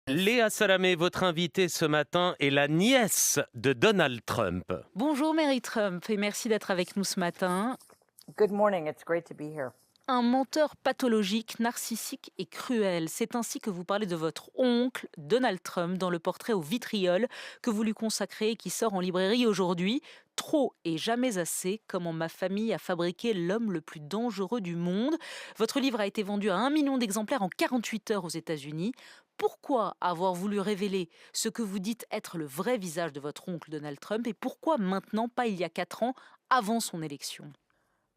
Léa Salamé, votre invitée ce matin est la nièce de Donald Trump. Bonjour Mary Trump et merci d'être avec nous ce matin. Good morning. It's great to be here. Un menteur pathologique, narcissique et cruel. C'est ainsi que vous parlez de votre oncle, Donald Trump, dans le portrait au vitriol que vous lui consacrez et qui sort en librairie aujourd'hui. Trop et jamais assez, comment ma famille a fabriqué l'homme le plus dangereux du monde. Votre livre a été vendu à 1 million d'exemplaires en 48 heures aux États-Unis. Pourquoi avoir voulu révéler ce que vous dites être le vrai visage de votre oncle Donald Trump et pourquoi maintenant, pas il y a 4 ans, avant son élection?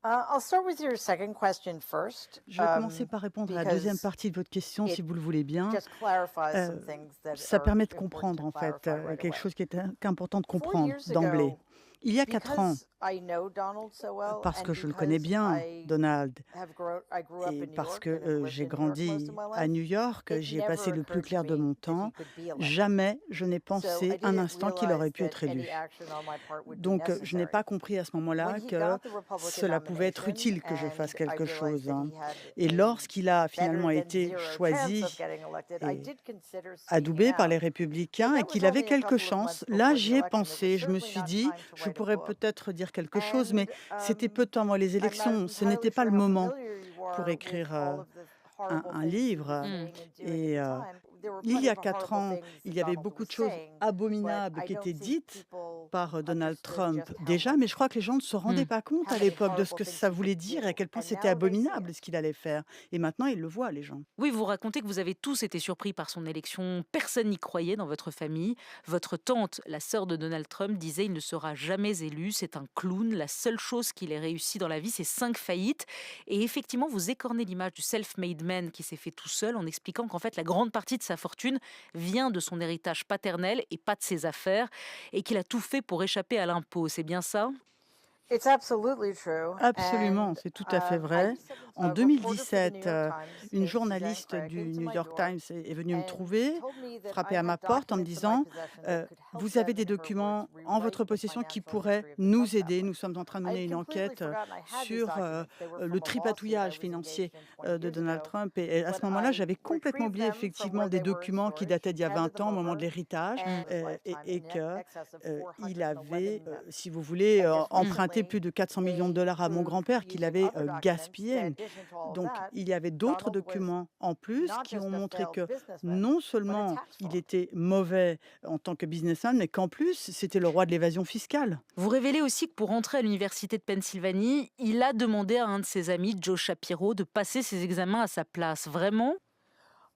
I'll start with your second question first, Je vais commencer par répondre à la deuxième because partie de votre question, it si vous le voulez bien. just clarifies Euh, some things that Ça are permet de important comprendre, to en fait, clarify right quelque away. chose qui est important de 4 comprendre years d'emblée. ago, Il y a 4 ans, because I know Donald so well parce and que je le connais because bien, I Donald, grew up et in New parce York que and have lived j'ai in New York most grandi of my à life, New York, it j'y ai passé never le plus occurred to clair de me mon that he temps. could be elected. Jamais je n'ai So I pensé un didn't instant qu'il realize aurait pu that être any élu. action on my part would be Donc, je n'ai necessary. pas compris à ce moment-là When he que got the Republican cela pouvait être nomination utile que je fasse and I quelque realized chose, that hein. he had Et a lorsqu'il a better finalement than été zero chance of choisi getting elected, I et did consider speaking adoubé par les out. But républicains et that was qu'il avait only a quelques couple of months chances, là before the j'y ai election. It was pensé. Je me certainly suis not dit, time to je write a pourrais book. peut-être dire quelque chose, mais And c'était peu de temps avant les I'm not élections. Ce entirely n'était pas sure le how moment familiar you pour are with écrire all of the un horrible things he was livre. Hmm. saying and doing Et at the time. There were il y plenty a of 4 horrible ans, things il that y avait Donald beaucoup was de choses saying, but abominables I qui don't étaient think dites people par Donald understood Trump just déjà, mais je crois que les gens ne se rendaient Hmm. pas compte how à many l'époque de ce horrible que things ça he voulait could dire et à do. quel point And c'était now they see it. abominable ce qu'il allait faire. Et maintenant, ils le voient, les gens. Oui, vous racontez que vous avez tous été surpris par son élection. Personne n'y croyait dans votre famille. Votre tante, la sœur de Donald Trump, disait il ne sera jamais élu. C'est un clown. La seule chose qu'il ait réussi dans la vie, c'est 5 faillites. Et effectivement, vous écornez l'image du self-made man qui s'est fait tout seul en expliquant qu'en fait, la grande partie de sa fortune vient de son héritage paternel et pas de ses affaires et qu'il a tout fait pour échapper à l'impôt. C'est bien ça? It's absolutely true. Absolument, And c'est tout à fait I vrai. En a reporter for the New 2017, York Times une named Suzanne journaliste Craig du came to New my York door Times est venue me and trouver, told me that I frapper à ma had porte en me documents in my disant possession that could help Vous avez them, des in her words, documents en rewrite votre the possession qui financial pourraient history of the nous Trump aider. family. Nous sommes en train de I mener had une completely enquête forgotten I had these sur documents. They were le from a lawsuit I tripatouillage was financier engaged in 20 de years Donald ago. Trump. Et à ce When moment-là, I j'avais complètement retrieved oublié them from effectivement where des they were in documents qui storage, dataient d'il y a handed 20 them ans au moment de over, l'héritage and his et, lifetime et in que excess of il 411 avait, million. si vous voulez, And just emprunté recently, plus de 400 millions de they dollars à mon proved grand-père qu'il using avait other documents that, gaspillé. in addition to all of Donc, that, il y avait d'autres Donald was documents en plus not qui ont just a montré failed que businessman, non but a seulement tax il fraud. était mauvais en tant que businessman, mais qu'en plus, c'était le roi de l'évasion fiscale. Vous révélez aussi que pour entrer à l'université de Pennsylvanie, il a demandé à un de ses amis, Joe Shapiro, de passer ses examens à sa place. Vraiment?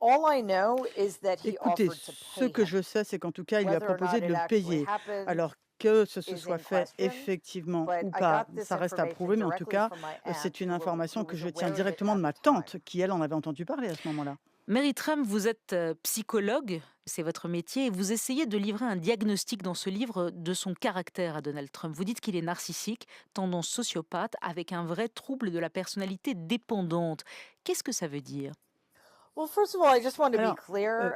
All I know is that he Écoutez, offered to ce pay que him. je sais, c'est qu'en tout cas, il lui a Whether or proposé not de it le actually payer. happened Alors que ce is soit in fait question, effectivement but ou I pas, got this ça reste à information prouver, mais en tout directly cas, from my aunt, c'est une who information que was je tiens aware of it directement at de ma the time. tante, qui, elle, en avait entendu parler à ce moment-là. Mary Trump, vous êtes psychologue, c'est votre métier, et vous essayez de livrer un diagnostic dans ce livre de son caractère à Donald Trump. Vous dites qu'il est narcissique, tendance sociopathe, avec un vrai trouble de la personnalité dépendante. Qu'est-ce que ça veut dire? Well, first of all, I just want to be Alors, clear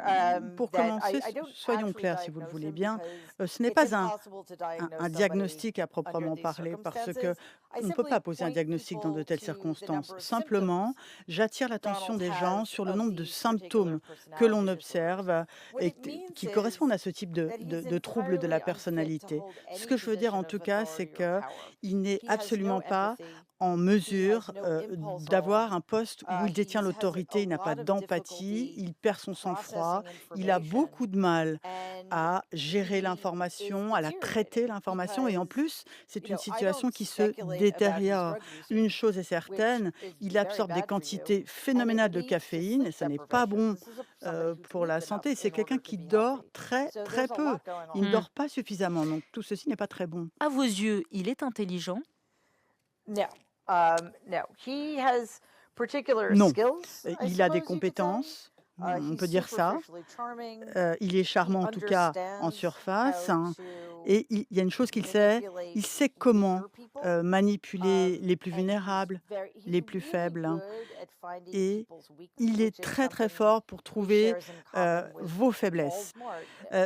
pour that commencer, I don't soyons actually clairs si vous le diagnose voulez him bien, because ce n'est it's pas un, impossible to un, diagnose un somebody diagnostic à under proprement these parler, parce que circumstances. I on ne peut simply pas poser un point diagnostic dans de people telles to the circonstances. number of Simplement, symptoms j'attire l'attention Donald des gens has sur le of nombre de these particular symptômes que l'on personality disorders. observe What et it means qui correspondent is à ce type de, that de, he's de troubles de la entirely unfit to personnalité. hold Ce any que je veux dire position en tout of cas, c'est authority or power. qu'il n'est He has no absolument pas empathy. en He has mesure no impulse at d'avoir all. un poste où il détient He has a l'autorité, il n'a pas lot of d'empathie, difficulty il perd son sang-froid, processing il a information, beaucoup de mal and à gérer he is l'information, à la traiter deteriorating l'information et en because, plus, c'est une I don't situation qui se speculate about his détériore. drug Une usage, chose est which certaine, is il very absorbe des bad for you, quantités and it phénoménales de leads to caféine et sleep ça n'est pas deprivation. bon This is somebody who pour la sleeps enough santé. C'est in quelqu'un order to qui be dort healthy. très So très there's a peu. lot going Il ne on. dort pas suffisamment, donc tout ceci n'est pas très bon. À vos yeux, il est intelligent? No, no. He has particular Non, skills, I il a des suppose you could say. compétences, on He's peut dire ça. superficially charming. Il est He charmant en tout cas en understands surface, how hein. to Et il y a une chose qu'il sait, manipulate il sait comment weaker people. manipuler les plus And vulnérables, he's les plus really faibles, hein. good at et il est très, très fort pour trouver, vos faiblesses.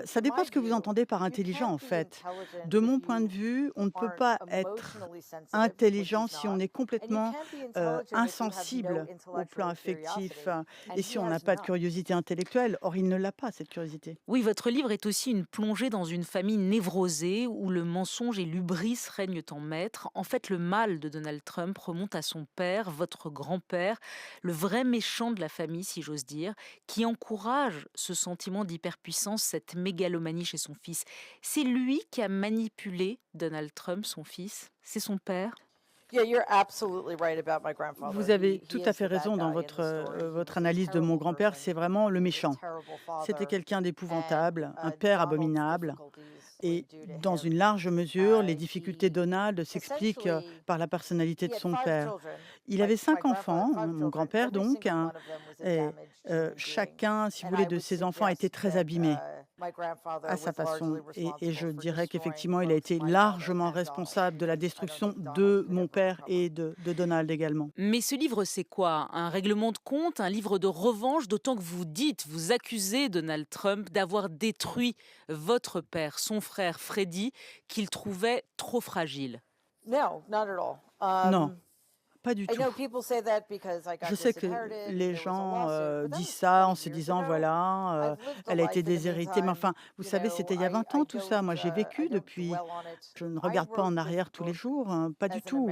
Ça dépend ce que vous entendez par intelligent, en fait. De mon point de vue, on ne peut pas être intelligent si on est complètement, insensible au plan affectif, et si on n'a pas de curiosité intellectuelle. Or, il ne l'a pas, cette curiosité. Oui, votre livre est aussi une plongée dans une famille névrosée où le mensonge et l'hubris règnent en maître. En fait, le mal de Donald Trump remonte à son père, votre grand-père, le vrai méchant de la famille, si j'ose dire, qui encourage ce sentiment d'hyperpuissance, cette mégalomanie chez son fils. C'est lui qui a manipulé Donald Trump, son fils. C'est son père. Vous avez tout à fait raison dans votre analyse de mon grand-père, c'est vraiment le méchant. C'était quelqu'un d'épouvantable, un père abominable. Et dans une large mesure, les difficultés de Donald s'expliquent par la personnalité de son père. Il avait 5 enfants, hein, mon grand-père donc, hein, et chacun, si vous voulez, de ses enfants a été très abîmé à sa façon. Et je dirais qu'effectivement, il a été largement responsable de la destruction de mon père et de Donald également. Mais ce livre, c'est quoi? Un règlement de compte, un livre de revanche, d'autant que vous accusez Donald Trump d'avoir détruit votre père, son frère Freddie, qu'il trouvait trop fragile. Non, pas du tout. Je sais que les gens disent ça en se disant, voilà, elle a été déshéritée. Mais enfin, vous savez, c'était il y a 20 ans tout ça. Moi, j'ai vécu depuis. Je ne regarde pas en arrière tous les jours, hein, pas du tout.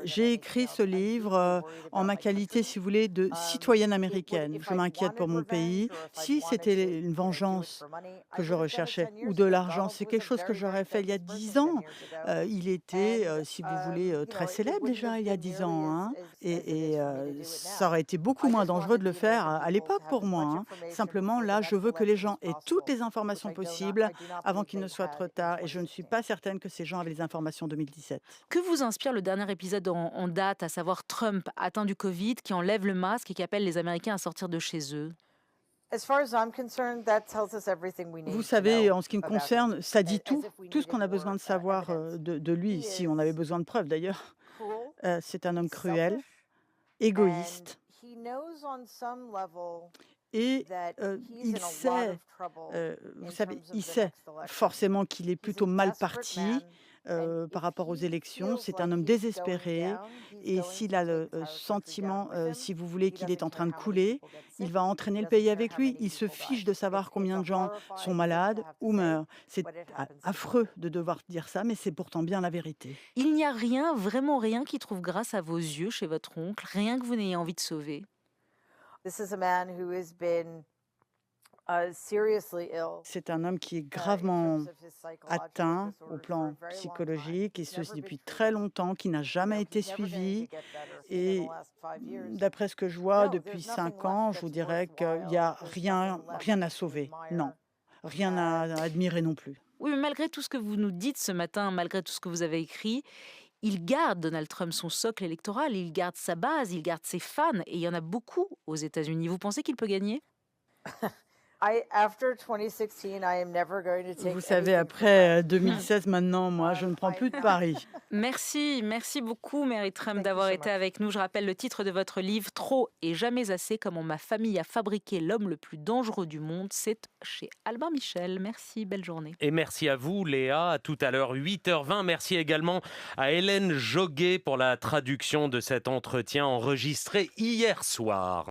J'ai écrit ce livre en ma qualité, si vous voulez, de citoyenne américaine. Je m'inquiète pour mon pays. Si c'était une vengeance que je recherchais ou de l'argent, c'est quelque chose que j'aurais fait il y a 10 ans. Il était, si vous voulez, très célèbre déjà il y a 10 ans, hein, ça aurait été beaucoup moins dangereux de le faire à l'époque pour moi, hein. Simplement, là, je veux que les gens aient toutes les informations possibles avant qu'il ne soit trop tard et je ne suis pas certaine que ces gens avaient les informations en 2017. Que vous inspire le dernier épisode en date, à savoir Trump atteint du Covid, qui enlève le masque et qui appelle les Américains à sortir de chez eux? Vous savez, en ce qui me concerne, ça dit tout ce qu'on a besoin de savoir, de lui, si on avait besoin de preuves d'ailleurs. C'est un homme cruel, égoïste et il sait, vous savez, il sait forcément qu'il est plutôt mal parti, par rapport aux élections. C'est un homme désespéré et s'il a le, sentiment, si vous voulez, qu'il est en train de couler, il va entraîner le pays avec lui. Il se fiche de savoir combien de gens sont malades ou meurent. C'est affreux de devoir dire ça, mais c'est pourtant bien la vérité. Il n'y a rien, vraiment rien qui trouve grâce à vos yeux chez votre oncle, rien que vous n'ayez envie de sauver. C'est un homme qui est gravement atteint au plan psychologique et ce depuis très longtemps, qui n'a jamais été suivi et d'après ce que je vois depuis 5 ans, je vous dirais qu'il n'y a rien à sauver. Non, rien à admirer non plus. Oui, mais malgré tout ce que vous nous dites ce matin, malgré tout ce que vous avez écrit, il garde, Donald Trump, son socle électoral, il garde sa base, il garde ses fans, et il y en a beaucoup aux États-Unis. Vous pensez qu'il peut gagner? Vous savez, après 2016 maintenant, moi, je ne prends plus de paris. Merci beaucoup Mary Trump d'avoir été avec nous. Je rappelle le titre de votre livre, Trop et jamais assez, comment ma famille a fabriqué l'homme le plus dangereux du monde. C'est chez Albin Michel. Merci, belle journée. Et merci à vous, Léa. À tout à l'heure, 8h20. Merci également à Hélène Joguet pour la traduction de cet entretien enregistré hier soir.